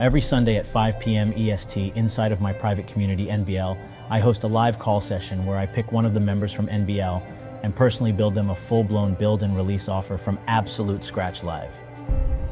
Every Sunday at 5 p.m. EST inside of my private community NBL, I host a live call session where I pick one of the members from NBL and personally build them a full-blown build and release offer from absolute scratch live.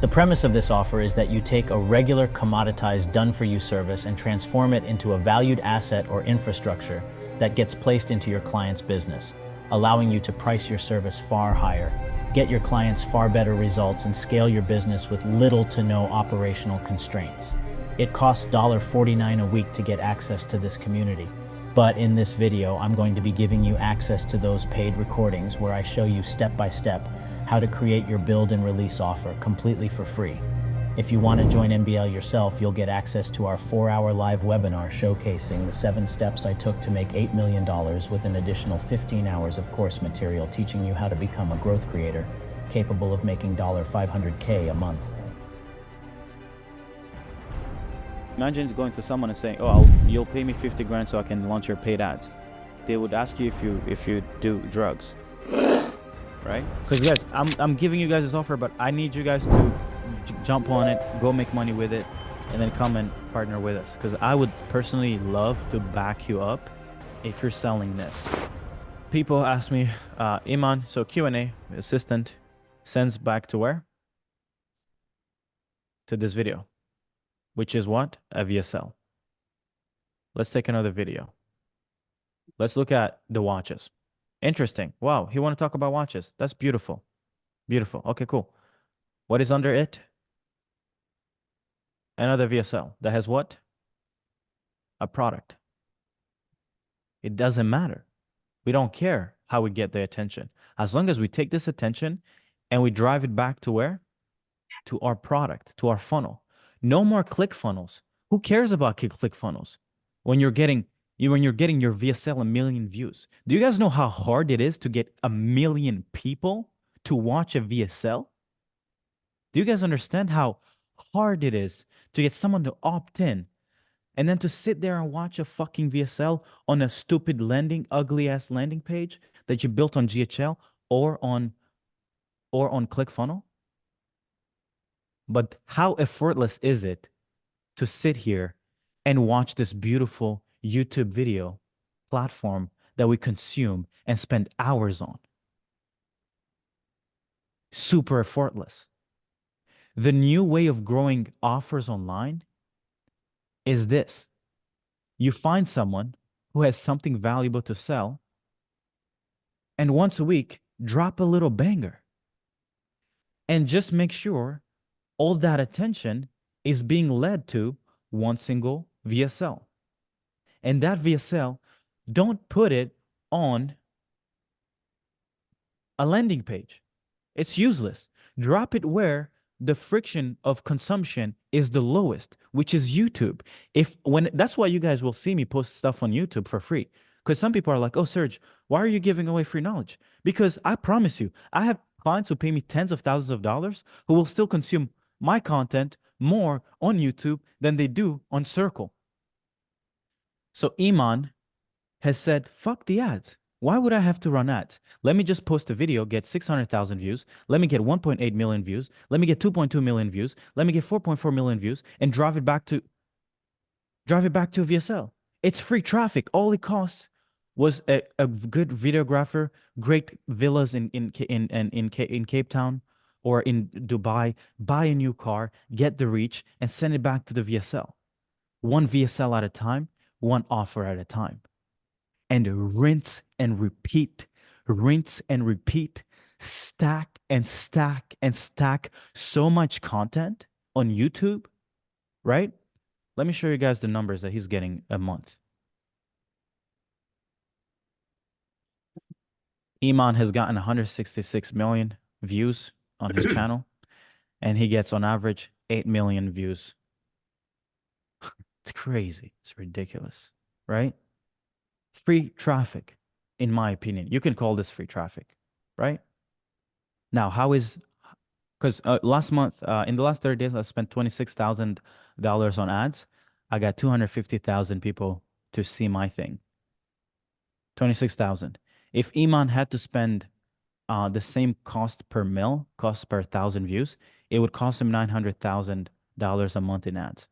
The premise of this offer is that you take a regular commoditized done-for-you service and transform it into a valued asset or infrastructure that gets placed into your client's business, allowing you to price your service far higher, get your clients far better results, and scale your business with little to no operational constraints. It costs $49 a week to get access to this community. But in this video, I'm going to be giving you access to those paid recordings where I show you step by step how to create your build and release offer completely for free. If you want to join NBL yourself, you'll get access to our 4-hour live webinar showcasing the 7 steps I took to make $8 million with an additional 15 hours of course material teaching you how to become a growth creator capable of making $500K a month. Imagine going to someone and saying, you'll pay me 50 grand so I can launch your paid ads. They would ask you if you do drugs, right? Because guys, I'm giving you guys this offer, but I need you guys to jump on it, go make money with it, and then come and partner with us. Because I would personally love to back you up if you're selling this. People ask me, Iman, so Q&A assistant sends back to where? To this video, which is what? A VSL. Let's take another video. Let's look at the watches. Interesting. Wow, he want to talk about watches. That's beautiful. Beautiful. Okay, cool. What is under it? Another VSL that has what? A product. It doesn't matter. We don't care how we get the attention. As long as we take this attention and we drive it back to where? To our product, to our funnel. No more click funnels. Who cares about click funnels when you're getting your VSL 1 million views? Do you guys know how hard it is to get 1 million people to watch a VSL? Do you guys understand how hard it is to get someone to opt in and then to sit there and watch a fucking VSL on a stupid ugly ass landing page that you built on GHL or on ClickFunnels? But how effortless is it to sit here and watch this beautiful YouTube video platform that we consume and spend hours on? Super effortless. The new way of growing offers online is this. You find someone who has something valuable to sell, and once a week, drop a little banger. And just make sure all that attention is being led to one single VSL. And that VSL, don't put it on a landing page. It's useless. Drop it where the friction of consumption is the lowest, which is YouTube. That's why you guys will see me post stuff on YouTube for free. Because some people are like, oh, Serge, why are you giving away free knowledge? Because I promise you, I have clients who pay me tens of thousands of dollars who will still consume my content more on YouTube than they do on Circle. So Iman has said, fuck the ads. Why would I have to run ads? Let me just post a video, get 600,000 views. Let me get 1.8 million views. Let me get 2.2 million views. Let me get 4.4 million views and drive it back to VSL. It's free traffic. All it costs was a good videographer, great villas in Cape Town or in Dubai, buy a new car, get the reach, and send it back to the VSL. One VSL at a time, one offer at a time. And rinse and repeat, stack and stack and stack so much content on YouTube, right? Let me show you guys the numbers that he's getting a month. Iman has gotten 166 million views on his channel, and he gets on average 8 million views. It's crazy. It's ridiculous, right? Free traffic, in my opinion. You can call this free traffic, right? Now, because last month, in the last 30 days, I spent $26,000 on ads. I got 250,000 people to see my thing. 26,000. If Iman had to spend the same cost per 1,000 views, it would cost him $900,000 a month in ads.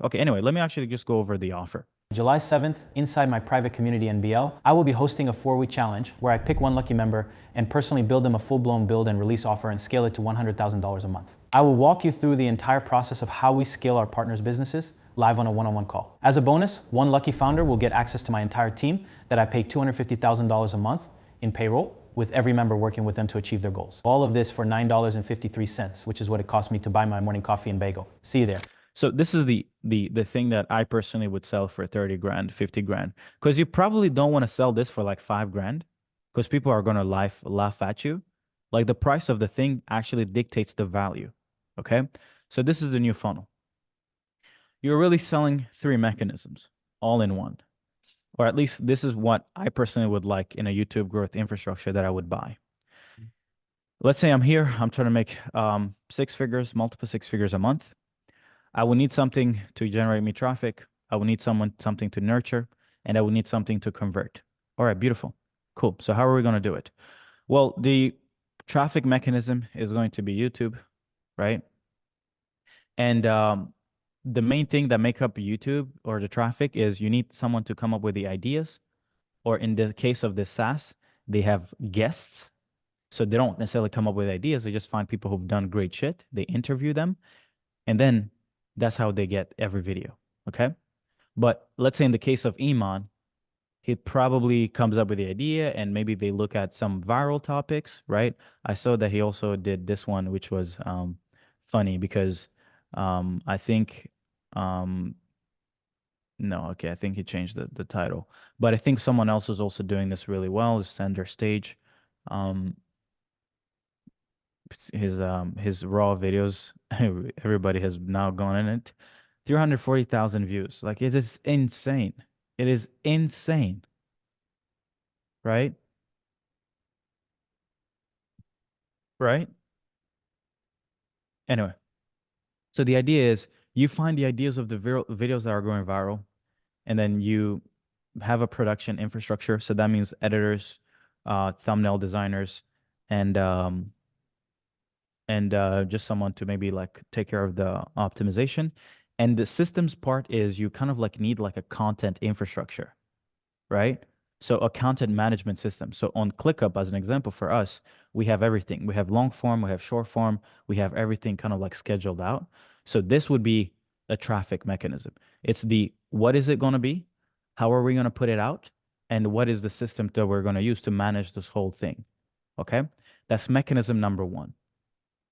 Okay, anyway, let me actually just go over the offer. July 7th, inside my private community NBL, I will be hosting a 4-week challenge where I pick one lucky member and personally build them a full-blown build and release offer and scale it to $100,000 a month. I will walk you through the entire process of how we scale our partners' businesses live on a one-on-one call. As a bonus, one lucky founder will get access to my entire team that I pay $250,000 a month in payroll, with every member working with them to achieve their goals. All of this for $9.53, which is what it cost me to buy my morning coffee and bagel. See you there. So this is the thing that I personally would sell for 30 grand, 50 grand. Because you probably don't want to sell this for like 5 grand because people are going to laugh at you. Like the price of the thing actually dictates the value. Okay. So this is the new funnel. You're really selling 3 mechanisms all in one. Or at least this is what I personally would like in a YouTube growth infrastructure that I would buy. Let's say I'm here, I'm trying to make 6 figures, multiple 6 figures a month. I will need something to generate me traffic. I will need something to nurture, and I will need something to convert. All right, beautiful. Cool. So how are we going to do it? Well, the traffic mechanism is going to be YouTube, right? And the main thing that make up YouTube or the traffic is you need someone to come up with the ideas, or in the case of the SaaS, they have guests. So they don't necessarily come up with ideas. They just find people who've done great shit. They interview them, and then that's how they get every video. Okay. But let's say in the case of Iman, he probably comes up with the idea and maybe they look at some viral topics, right? I saw that he also did this one, which was funny because I think, no, okay, I think he changed the title. But I think someone else is also doing this really well, is Center Stage. His raw videos, everybody has now gone in it. 340,000 views. Like it is insane. It is insane. Right? Right? Anyway, so the idea is you find the ideas of the videos that are going viral, and then you have a production infrastructure. So that means editors, thumbnail designers, and just someone to maybe like take care of the optimization. And the systems part is you kind of like need like a content infrastructure, right? So a content management system. So on ClickUp, as an example for us, we have everything. We have long form, we have short form, we have everything kind of like scheduled out. So this would be a traffic mechanism. It's the what is it going to be? How are we going to put it out? And what is the system that we're going to use to manage this whole thing? Okay. That's mechanism number 1.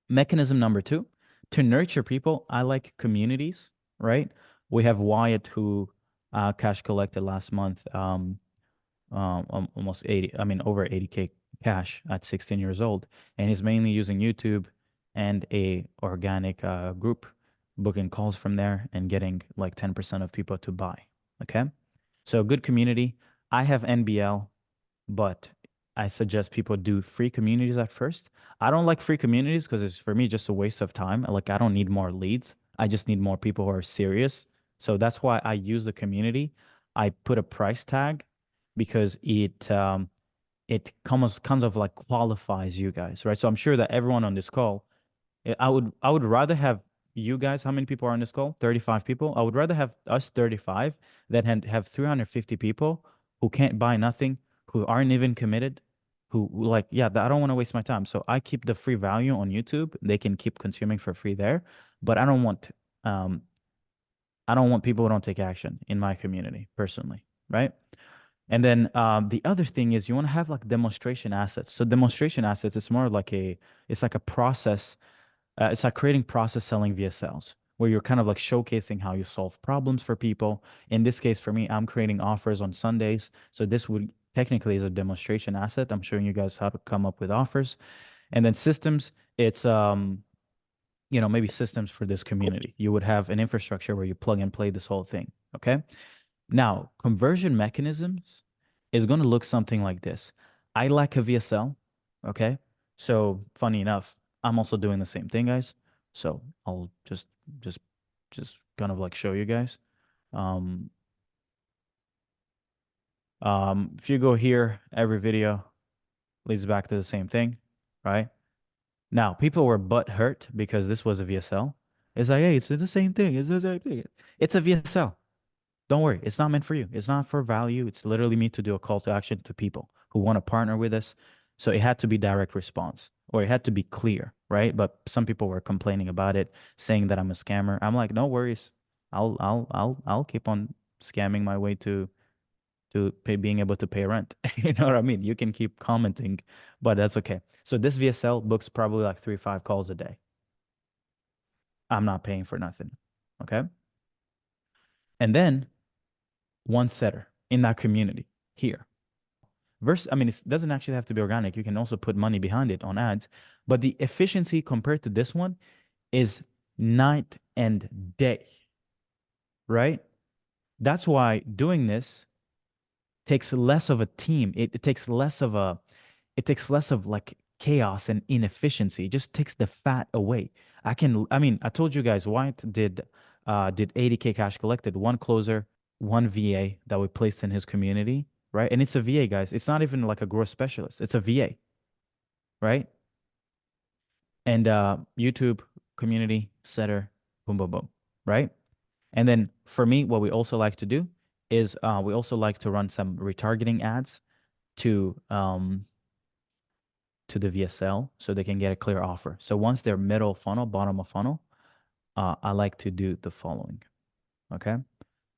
Mechanism number 2, to nurture people, I like communities, right? We have Wyatt who cash collected last month almost 80, I mean over 80K cash at 16 years old, and he's mainly using YouTube and a organic group, booking calls from there and getting like 10% of people to buy. Okay, so good community. I have NBL, but I suggest people do free communities at first. I don't like free communities because it's for me just a waste of time. Like I don't need more leads. I just need more people who are serious. So that's why I use the community. I put a price tag because it comes kind of like qualifies you guys, right? So I'm sure that everyone on this call, I would rather have you guys. How many people are on this call? 35 people. I would rather have us 35 than have 350 people who can't buy nothing, who aren't even committed, who like, yeah, I don't want to waste my time. So I keep the free value on YouTube. They can keep consuming for free there, but I don't want people who don't take action in my community personally, right? And then the other thing is you want to have like demonstration assets. So demonstration assets, it's more like it's like a process. It's like creating process selling VSLs where you're kind of like showcasing how you solve problems for people. In this case, for me, I'm creating offers on Sundays. So this would technically is a demonstration asset. I'm showing you guys how to come up with offers. And then systems, it's maybe systems for this community. You would have an infrastructure where you plug and play this whole thing. Okay. Now, conversion mechanisms is going to look something like this. I like a VSL, okay? So, funny enough, I'm also doing the same thing, guys. So, I'll just kind of like show you guys. If you go here, every video leads back to the same thing, right? Now, people were butt hurt because this was a VSL. It's like, hey, it's the same thing. It's the same thing. It's a VSL. Don't worry, it's not meant for you. It's not for value. It's literally meant to do a call to action to people who want to partner with us. So it had to be direct response or it had to be clear, right? But some people were complaining about it, saying that I'm a scammer. I'm like, no worries. I'll keep on scamming my way to pay, being able to pay rent. You know what I mean? You can keep commenting, but that's okay. So this VSL books probably like 3, 5 calls a day. I'm not paying for nothing. Okay. And then one setter in that community here. Versus, I mean, it doesn't actually have to be organic. You can also put money behind it on ads, but the efficiency compared to this one is night and day, right? That's why doing this takes less of a team. It takes less of a, it takes less of like chaos and inefficiency. It just takes the fat away. I mean, I told you guys White did 80K cash collected, one closer, one VA that we placed in his community, right? And it's a VA, guys. It's not even like a growth specialist. It's a VA, right? And YouTube community setter, boom, boom, boom, right? And then for me, what we also like to do is we also like to run some retargeting ads to the VSL so they can get a clear offer. So once they're middle funnel, bottom of funnel, I like to do the following. Okay.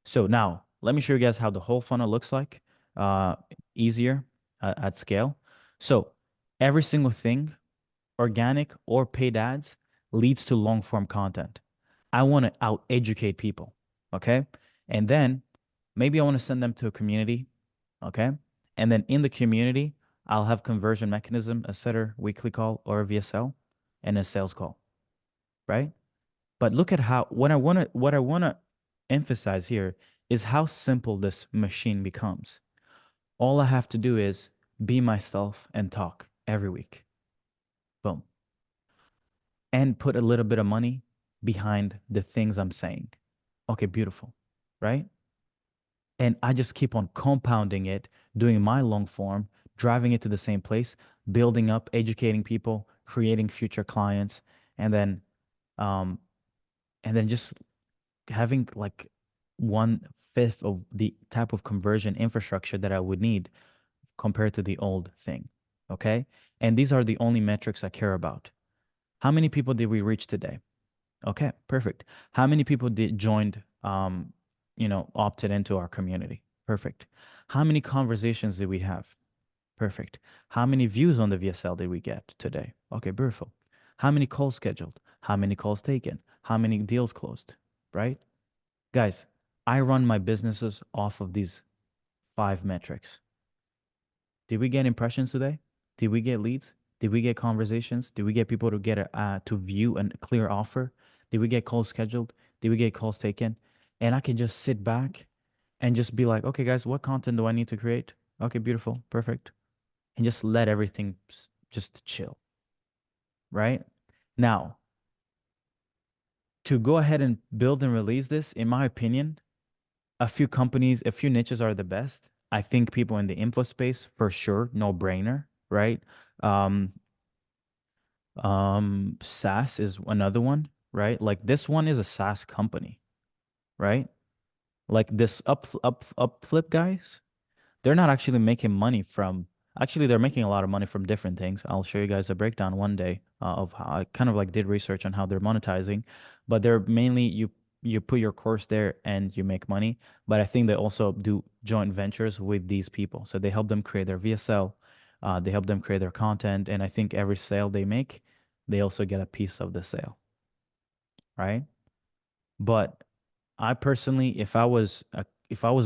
So now let me show you guys how the whole funnel looks like, uh, easier at scale. So every single thing, organic or paid ads, leads to long form content. I want to out educate people. Okay. And then maybe I want to send them to a community. Okay. And then in the community, I'll have conversion mechanism, a setter weekly call or a VSL and a sales call. Right. But look at how what I wanna emphasize here is how simple this machine becomes. All I have to do is be myself and talk every week. Boom. And put a little bit of money behind the things I'm saying. Okay, beautiful. Right? And I just keep on compounding it, doing my long form, driving it to the same place, building up, educating people, creating future clients, and then um just having like 1/5 of the type of conversion infrastructure that I would need compared to the old thing. Okay. And these are the only metrics I care about. How many people did we reach today? Okay, perfect. How many people did joined, opted into our community? Perfect. How many conversations did we have? Perfect. How many views on the VSL did we get today? Okay, beautiful. How many calls scheduled? How many calls taken? How many deals closed? Right? Guys, I run my businesses off of these 5 metrics. Did we get impressions today? Did we get leads? Did we get conversations? Did we get people to get to view a clear offer? Did we get calls scheduled? Did we get calls taken? And I can just sit back and just be like, okay, guys, what content do I need to create? Okay, beautiful, perfect, and just let everything just chill. Right now, to go ahead and build and release this, in my opinion, a few companies, a few niches are the best. I think people in the info space for sure, no brainer, right? Um, SaaS is another one, right? Like this one is a SaaS company, right? Like this up flip guys, they're not actually making money from, actually they're making a lot of money from different things. I'll show you guys a breakdown one day of how I kind of like did research on how they're monetizing, but they're mainly you put your course there and you make money. But I think they also do joint ventures with these people. So they help them create their VSL, they help them create their content, and I think every sale they make, they also get a piece of the sale, right? But I personally, if I was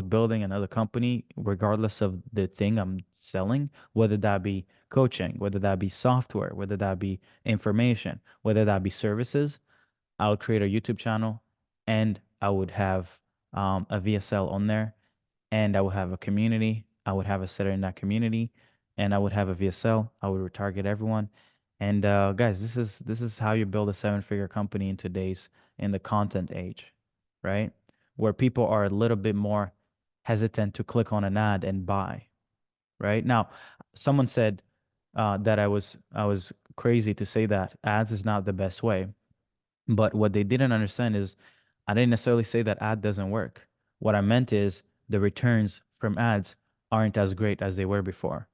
building another company, regardless of the thing I'm selling, whether that be coaching, whether that be software, whether that be information, whether that be services, I would create a YouTube channel and I would have a VSL on there and I would have a community. I would have a setter in that community and I would have a VSL. I would retarget everyone. And guys, this is how you build a 7-figure company in today's in the content age, right? Where people are a little bit more hesitant to click on an ad and buy, right? Now, someone said that I was crazy to say that ads is not the best way. But what they didn't understand is I didn't necessarily say that ad doesn't work. What I meant is the returns from ads aren't as great as they were before,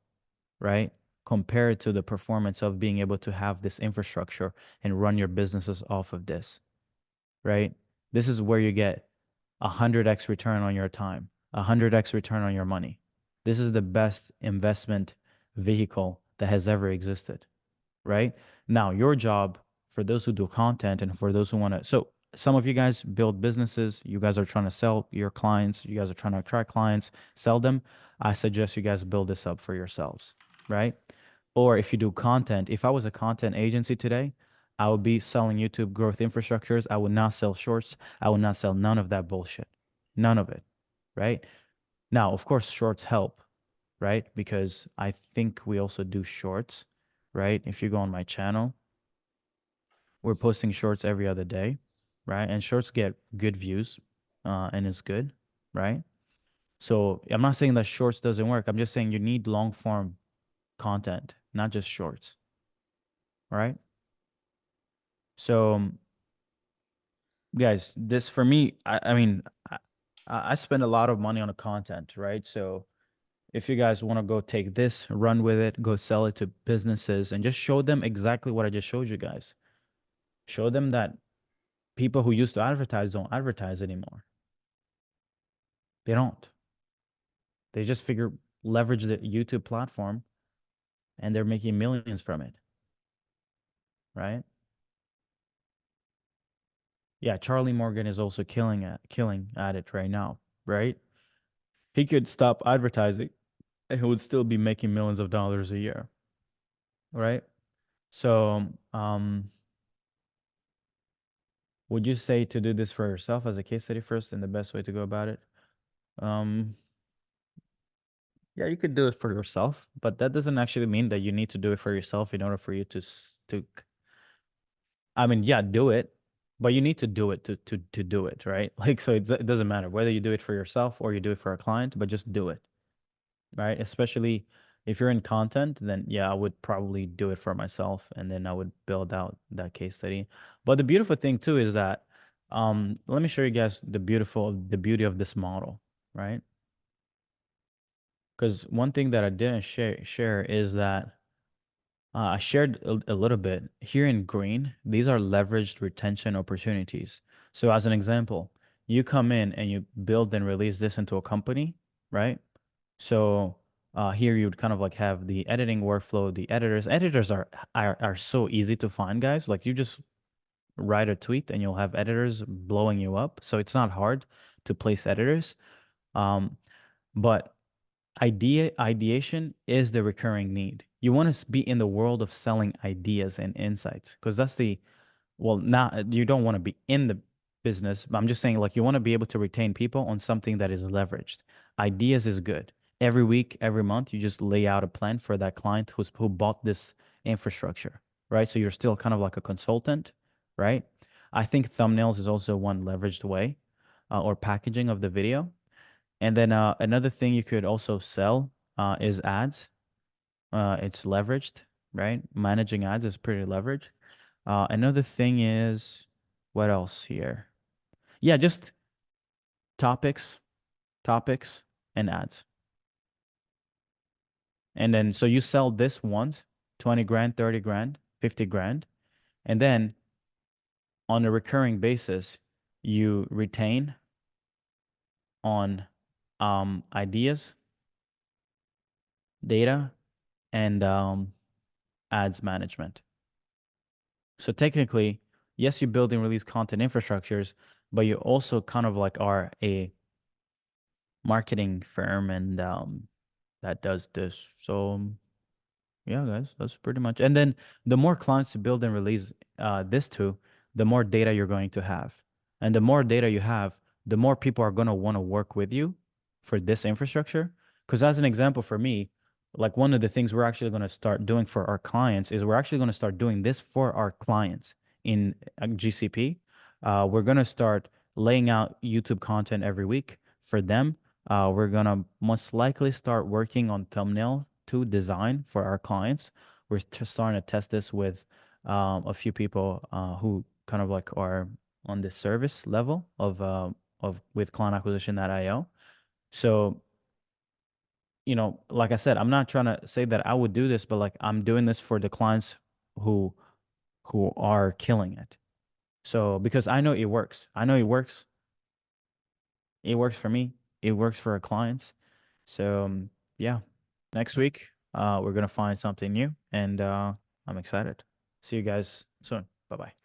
right? Compared to the performance of being able to have this infrastructure and run your businesses off of this, right? This is where you get 100x return on your time, 100x return on your money. This is the best investment vehicle that has ever existed, right? Now, your job for those who do content and for those who want to, so some of you guys build businesses, you guys are trying to sell your clients, you guys are trying to attract clients, sell them. I suggest you guys build this up for yourselves, right? Or if you do content, if I was a content agency today, I would be selling YouTube growth infrastructures. I would not sell shorts. I would not sell none of that bullshit. None of it, right? Now, of course, shorts help, right? Because I think we also do shorts, right? If you go on my channel, we're posting shorts every other day, right? And shorts get good views, and it's good, right? So I'm not saying that shorts doesn't work. I'm just saying you need long form content, not just shorts, right? So, guys, this for me, I mean, I spend a lot of money on the content, right? So if you guys want to go take this, run with it, go sell it to businesses, and just show them exactly what I just showed you guys. Show them that people who used to advertise don't advertise anymore. They don't. They just figure leverage the YouTube platform and they're making millions from it. Right? Yeah, Charlie Morgan is also killing at it right now, right? He could stop advertising and he would still be making millions of dollars a year. Right? So, would you say to do this for yourself as a case study first and the best way to go about it? Um, yeah, you could do it for yourself, but that doesn't actually mean that you need to do it for yourself in order for you to I mean, yeah, do it, but you need to do it to do it, right? Like, so it doesn't matter whether you do it for yourself or you do it for a client, but just do it, right? Especially if you're in content, then yeah, I would probably do it for myself, and then I would build out that case study. But the beautiful thing too is that, let me show you guys the beauty of this model, right? Because one thing that I didn't share is that I shared a little bit here in green. These are leveraged retention opportunities. So as an example, you come in and you build and release this into a company, right? So here you would kind of like have the editing workflow, the editors. Editors are so easy to find, guys. Like you just write a tweet and you'll have editors blowing you up. So it's not hard to place editors. Um, but ideation is the recurring need. You want to be in the world of selling ideas and insights because that's the, well, not, you don't want to be in the business, but I'm just saying like you want to be able to retain people on something that is leveraged. Ideas is good. Every week, every month, you just lay out a plan for that client who bought this infrastructure, right? So you're still kind of like a consultant, right? I think thumbnails is also one leveraged way, or packaging of the video. And then another thing you could also sell is ads. It's leveraged, right? Managing ads is pretty leveraged. Another thing is what else here? Yeah, just topics, topics, and ads. And then so you sell this once, 20 grand, 30 grand, 50 grand. And then on a recurring basis, you retain on ideas, data, and ads management. So technically, yes, you build and release content infrastructures, but you also kind of like are a marketing firm and that does this. So yeah, guys, that's pretty much. And then the more clients you build and release this to, the more data you're going to have. And the more data you have, the more people are going to want to work with you for this infrastructure. Because as an example for me, like one of the things we're actually going to start doing for our clients is we're actually going to start doing this for our clients in GCP. We're going to start laying out YouTube content every week for them. We're going to most likely start working on thumbnail to design for our clients. We're starting to test this with a few people who kind of like are on the service level of with client acquisition.io. So, like I said, I'm not trying to say that I would do this, but like I'm doing this for the clients who are killing it. So because I know it works. I know it works. It works for me. It works for our clients. So yeah, next week we're gonna find something new, and I'm excited. See you guys soon. Bye bye.